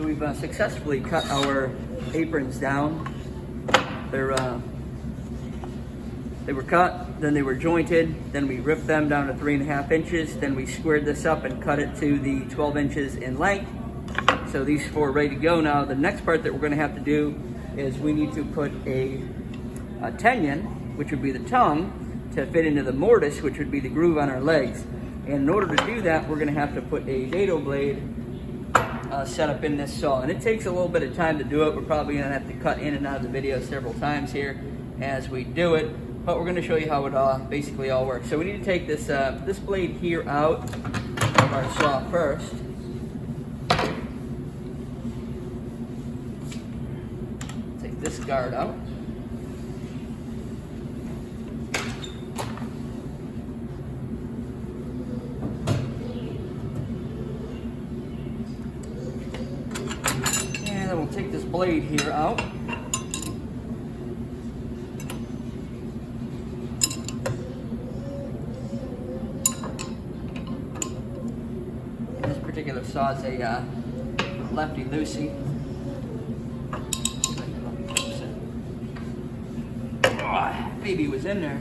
So we've successfully cut our aprons down. They were cut, then they were jointed, then we ripped them down to 3.5 inches, then we squared this up and cut it to the 12 inches in length. So these 4 are ready to go. Now the next part that we're going to have to do is we need to put a tenon, which would be the tongue, to fit into the mortise, which would be the groove on our legs. And in order to do that, we're going to have to put a dado blade set up in this saw. And it takes a little bit of time to do it. We're probably going to have to cut in and out of the video several times here as we do it. But we're going to show you how it basically all works. So we need to take this this blade here out of our saw first. Take this guard out. And then we'll take this blade here out. Particular saw is a lefty loosey. Oh, baby was in there.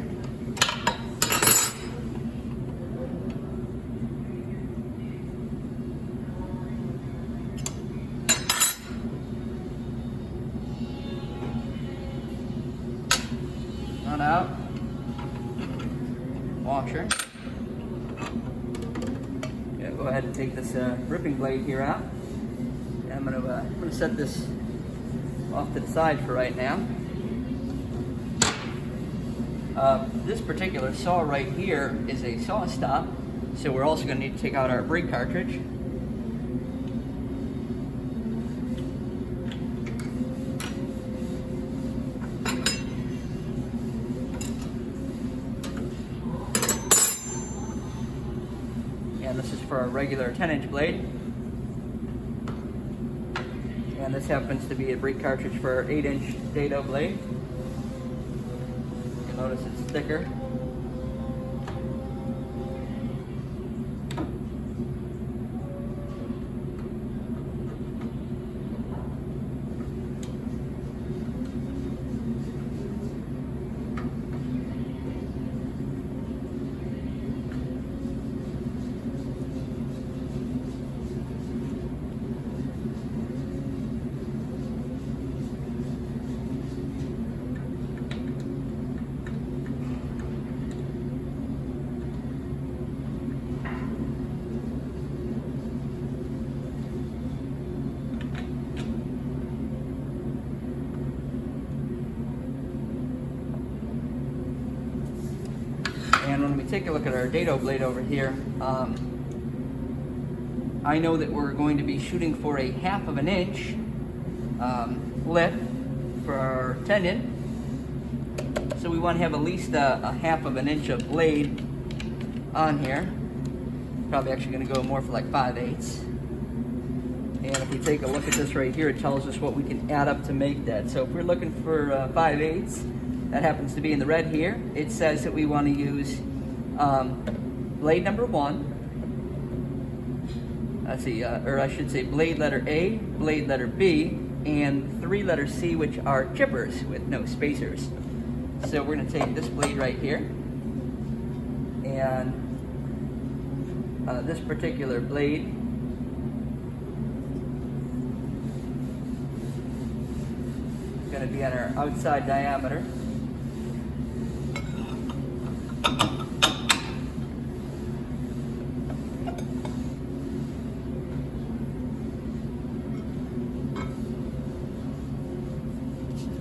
Not out. Washer. Go ahead and take this ripping blade here out. And I'm gonna set this off to the side for right now. This particular saw right here is a saw stop, so we're also going to need to take out our brake cartridge. And this is for our regular 10-inch blade. And this happens to be a brake cartridge for our 8-inch dado blade. You'll notice it's thicker. And when we take a look at our dado blade over here, I know that we're going to be shooting for a 1/2 inch lip for our tenon. So we want to have at least a 1/2 inch of blade on here. Probably actually going to go more for like 5/8. And if we take a look at this right here, it tells us what we can add up to make that. So if we're looking for 5/8, that happens to be in the red here. It says that we want to use blade number 1. Let's see, or I should say blade letter A, blade letter B, and 3 letter C, which are chippers with no spacers. So we're going to take this blade right here, and this particular blade is going to be on our outside diameter.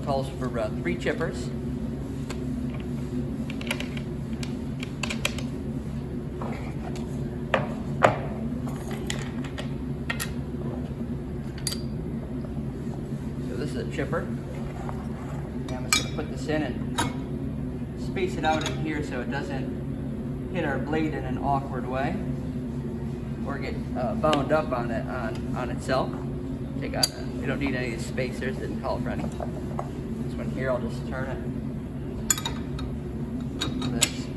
Calls for 3 chippers. So this is a chipper. And I'm just going to put this in and space it out in here so it doesn't hit our blade in an awkward way or get bound up on it on itself. Take out we don't need any spacers, didn't call for any. This one here, I'll just turn it. This.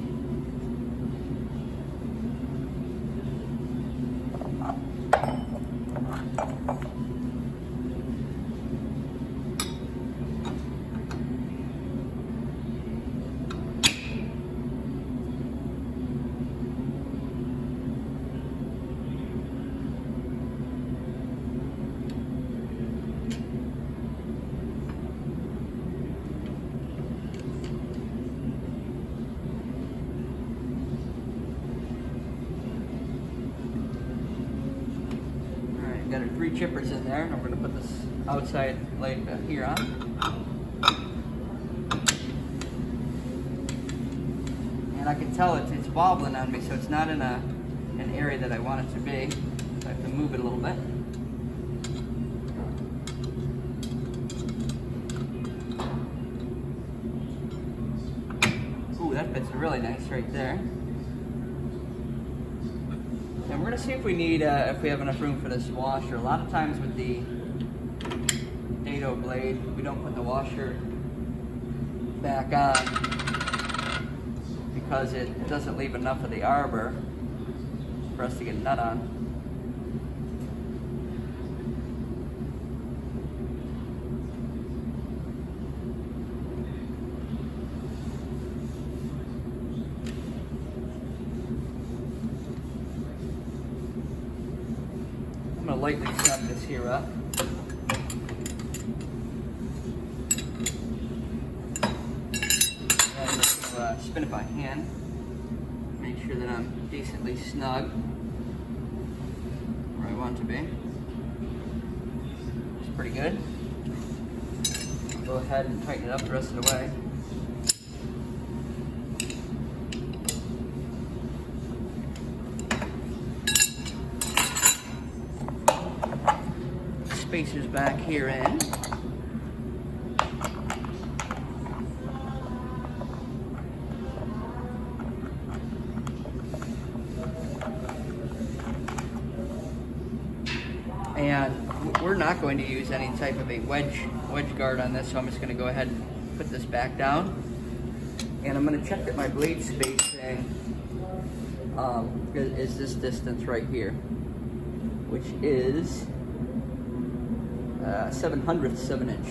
got our 3 chippers in there, and we're going to put this outside blade here on. And I can tell it's wobbling on me, so it's not in an area that I want it to be. So I have to move it a little bit. Ooh, that fits really nice right there. And we're going to see if we need, if we have enough room for this washer. A lot of times with the dado blade, we don't put the washer back on because it doesn't leave enough of the arbor for us to get a nut on. I'm going to lightly snug this here up. Spin it by hand. Make sure that I'm decently snug where I want to be. It's pretty good. Go ahead and tighten it up the rest of the way. Spacers back here in. And we're not going to use any type of a wedge guard on this, so I'm just going to go ahead and put this back down. And I'm going to check that my blade spacing is this distance right here, which is 7/100ths of an inch.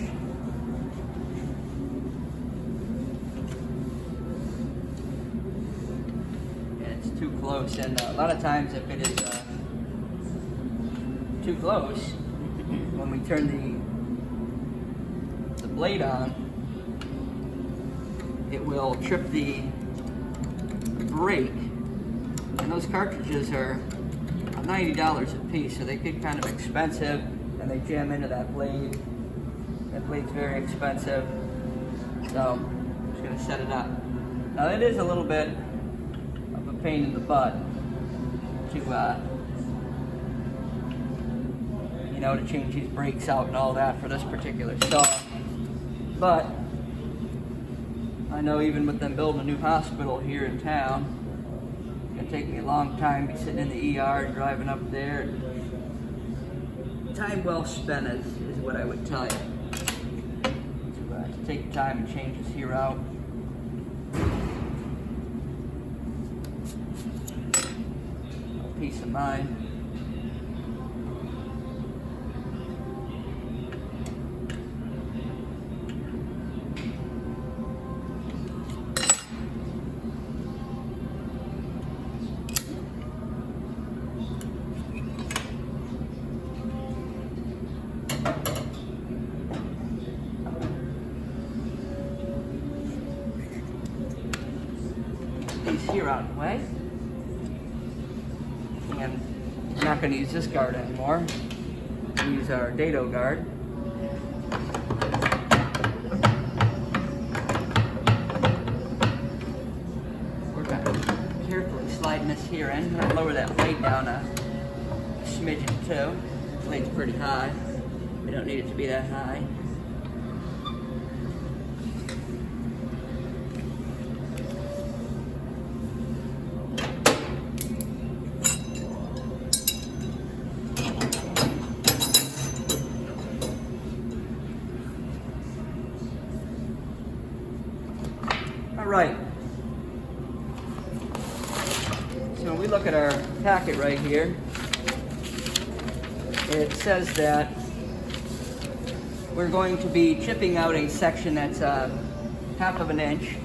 And it's too close, and a lot of times if it is too close, when we turn the blade on, it will trip the brake. And those cartridges are $90 a piece, so they get kind of expensive, and they jam into that blade. That blade's very expensive, so I'm just going to set it up. Now it is a little bit of a pain in the butt to change these brakes out and all that for this particular saw. But I know even with them building a new hospital here in town, it's gonna take me a long time to be sitting in the ER and driving up there. Time well spent is what I would tell you. To take the time and change this here out. Peace of mind. Here out of the way, and we're not going to use this guard anymore. We'll use our dado guard. We're going to carefully slide this here in. I'm going to lower that blade down a smidgen too. The blade's pretty high. We don't need it to be that high. Right. So when we look at our packet right here, it says that we're going to be chipping out a section that's 1/2 of an inch,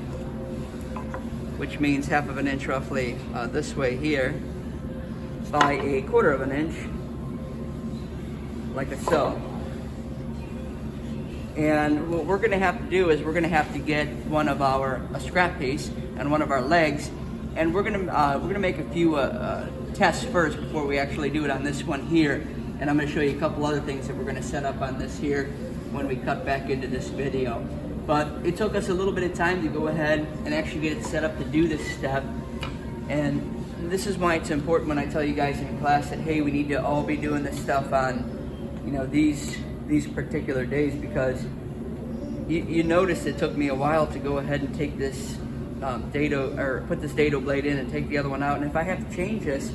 which means 1/2 of an inch roughly this way here, by 1/4 of an inch, like so. And what we're going to have to do is we're going to have to get one of a scrap piece and one of our legs, and we're going to make a few tests first before we actually do it on this one here. and I'm going to show you a couple other things that we're going to set up on this here when we cut back into this video. But it took us a little bit of time to go ahead and actually get it set up to do this step. And this is why it's important when I tell you guys in class that, hey, we need to all be doing this stuff on, you know, these particular days, because you notice it took me a while to go ahead and take this put this dado blade in and take the other one out. And if I have to change this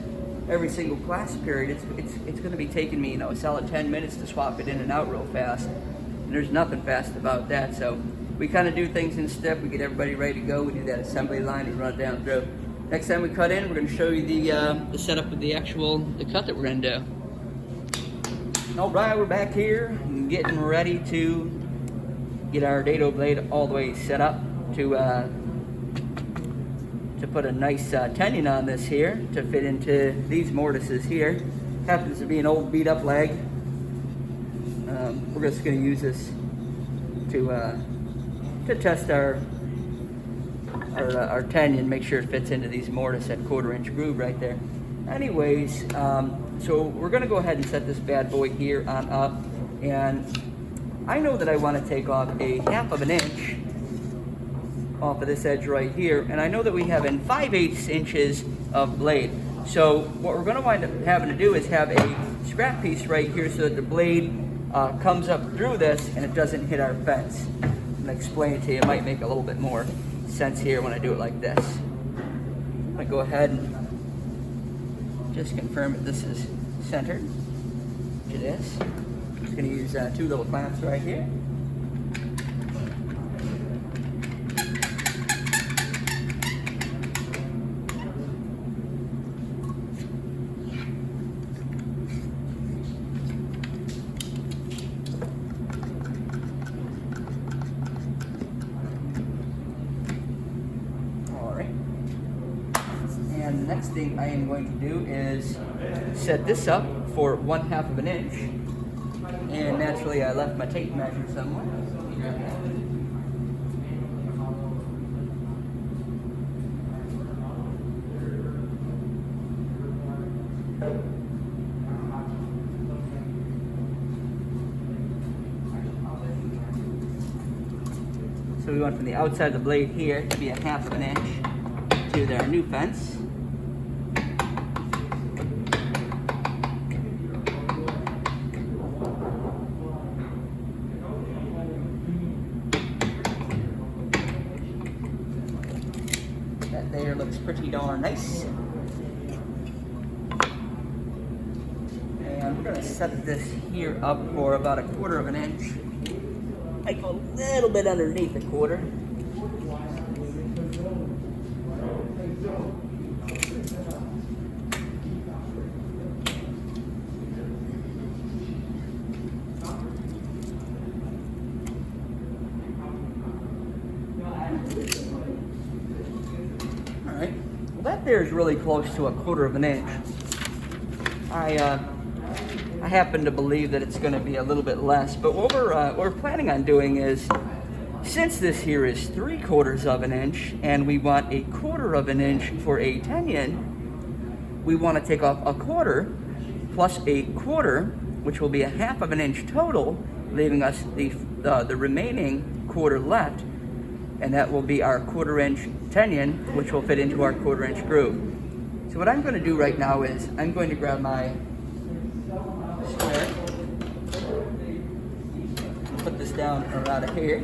every single class period, it's going to be taking me, you know, a solid 10 minutes to swap it in and out real fast. And there's nothing fast about that. So we kind of do things in step. We get everybody ready to go. We do that assembly line and run it down through. Next time we cut in, we're going to show you the setup of the cut that we're going to do. All right, we're back here getting ready to get our dado blade all the way set up to put a nice tenon on this here to fit into these mortises here. Happens to be an old beat up leg. We're just going to use this to test our tenon, make sure it fits into these mortise at 1/4 inch groove right there. Anyways, so we're going to go ahead and set this bad boy here on up, and I know that I want to take off a 1/2 inch off of this edge right here, and I know that we have in 5/8 inches of blade. So what we're going to wind up having to do is have a scrap piece right here so that the blade comes up through this and it doesn't hit our fence. I'm going to explain it to you. It might make a little bit more sense here when I do it like this. I'm going to go ahead and just confirm that this is centered, which it is. I'm just going to use 2 little clamps right here. And the next thing I am going to do is set this up for 1/2 inch. And naturally I left my tape measure somewhere. So we went from the outside of the blade here to be a 1/2 inch to their new fence. That there looks pretty darn nice. And we're going to set this here up for about a 1/4 inch. Like a little bit underneath 1/4. Alright, well that there is really close to a 1/4 inch. I happen to believe that it's going to be a little bit less, but what we're planning on doing is, since this here is 3/4 inch and we want a 1/4 inch for a tenon, we want to take off a 1/4 plus a 1/4, which will be a 1/2 inch total, leaving us the remaining 1/4 left, and that will be our 1/4 inch tenon, which will fit into our 1/4 inch groove. So what I'm going to do right now is I'm going to grab my square, put this down around here,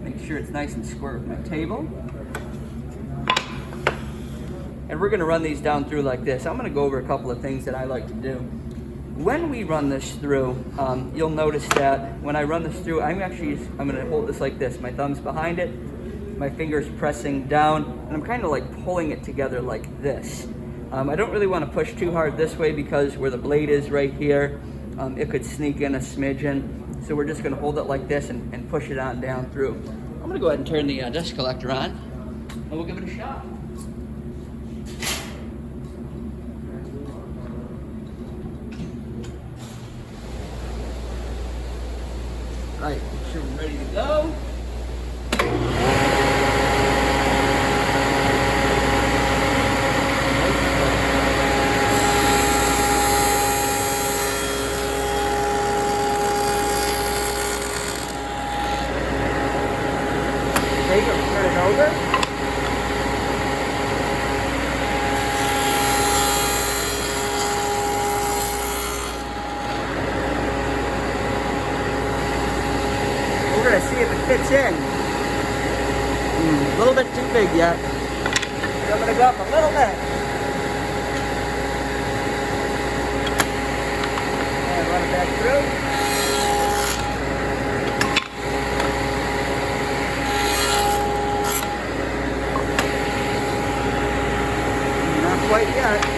make sure it's nice and square with my table, and we're going to run these down through like this. I'm going to go over a couple of things that I like to do. When we run this through, you'll notice that when I run this through, I'm going to hold this like this. My thumb's behind it, my fingers pressing down, and I'm kind of like pulling it together like this. I don't really want to push too hard this way because where the blade is right here, it could sneak in a smidgen. So we're just going to hold it like this and push it on down through. I'm going to go ahead and turn the dust collector on, and we'll give it a shot. Right, make sure we're ready to go. fits in. A little bit too big yet. So I'm gonna go up a little bit. And run it back through. Not quite yet.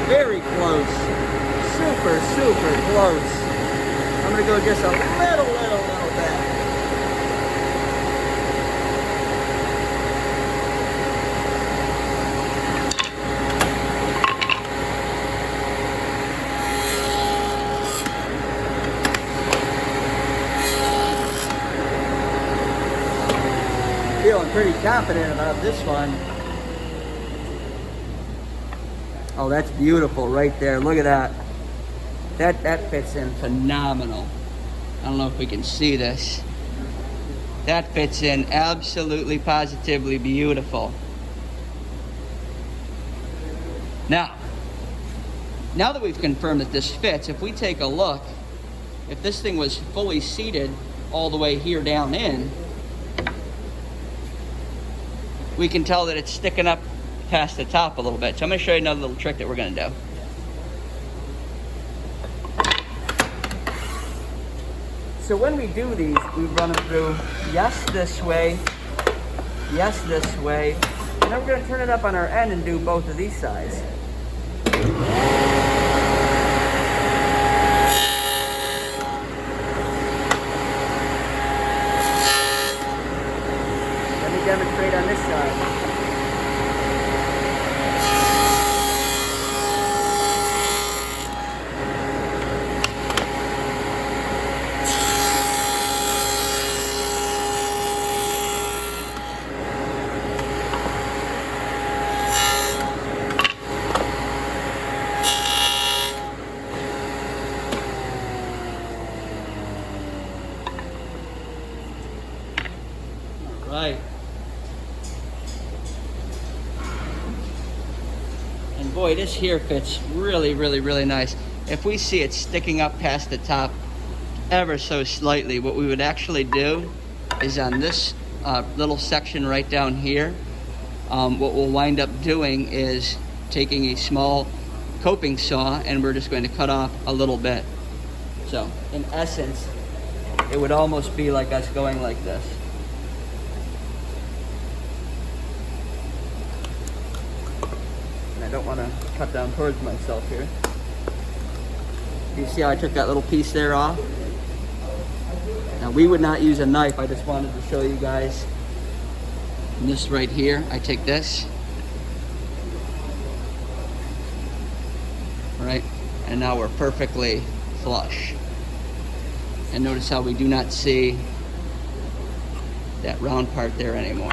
Very close. Super, super close. I'm gonna go just a little bit. Feeling pretty confident about this one. Oh, that's beautiful right there. Look at that. That fits in phenomenal. I don't know if we can see this. That fits in absolutely positively beautiful. Now that we've confirmed that this fits, if we take a look, if this thing was fully seated all the way here down in, we can tell that it's sticking up past the top a little bit. So I'm going to show you another little trick that we're going to do. So when we do these, we run them through yes this way, yes this way, and then we're going to turn it up on our end and do both of these sides. Let me demonstrate on this side. Right. And boy, this here fits really, really, really nice. If we see it sticking up past the top ever so slightly, what we would actually do is on this little section right down here, what we'll wind up doing is taking a small coping saw and we're just going to cut off a little bit. So in essence, it would almost be like us going like this. I don't want to cut down towards myself here. You see how I took that little piece there off? Now we would not use a knife. I just wanted to show you guys. And this right here, I take this. Right? And now we're perfectly flush. And notice how we do not see that round part there anymore.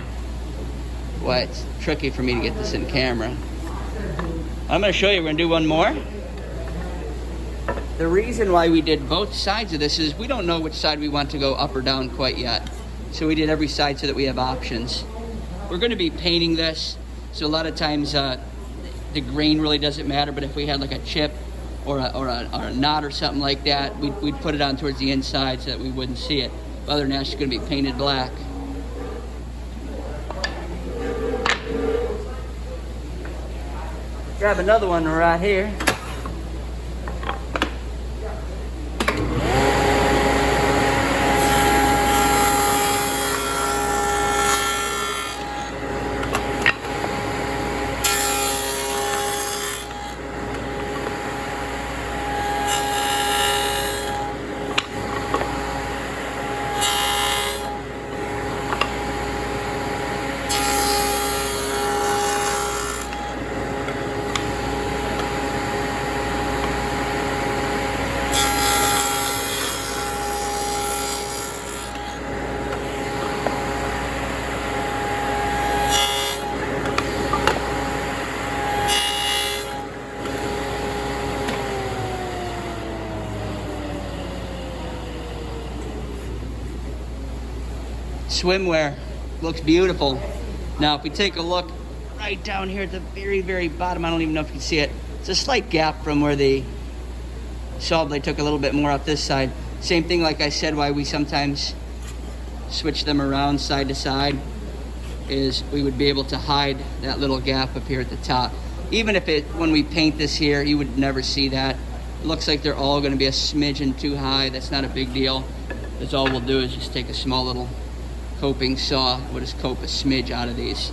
Boy, it's tricky for me to get this in camera. I'm going to show you, we're going to do one more. The reason why we did both sides of this is we don't know which side we want to go up or down quite yet. So we did every side so that we have options. We're going to be painting this, so a lot of times the grain really doesn't matter, but if we had like a chip or a knot or something like that, we'd put it on towards the inside so that we wouldn't see it. But other than that, it's going to be painted black. Grab another one right here. swimwear. Looks beautiful. Now if we take a look right down here at the very, very bottom, I don't even know if you can see it. It's a slight gap from where the saw blade took a little bit more off this side. Same thing, like I said, why we sometimes switch them around side to side is we would be able to hide that little gap up here at the top. Even if when we paint this here, you would never see that. It looks like they're all going to be a smidgen too high. That's not a big deal. That's all we'll do is just take a small little coping saw. We'll just cope a smidge out of these,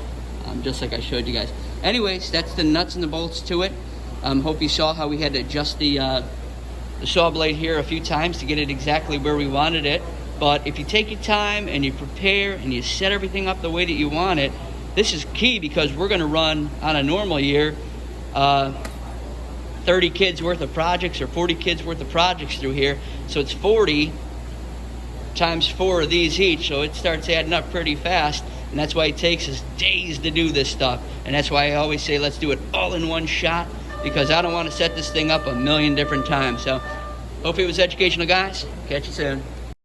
just like I showed you guys. Anyways, that's the nuts and the bolts to it. Hope you saw how we had to adjust the saw blade here a few times to get it exactly where we wanted it. But if you take your time and you prepare and you set everything up the way that you want it, this is key, because we're going to run on a normal year 30 kids worth of projects or 40 kids worth of projects through here. So it's 40 times 4 of these each, so it starts adding up pretty fast. And that's why it takes us days to do this stuff. And that's why I always say let's do it all in one shot, because I don't want to set this thing up a million different times. So hope it was educational, guys. Catch you soon.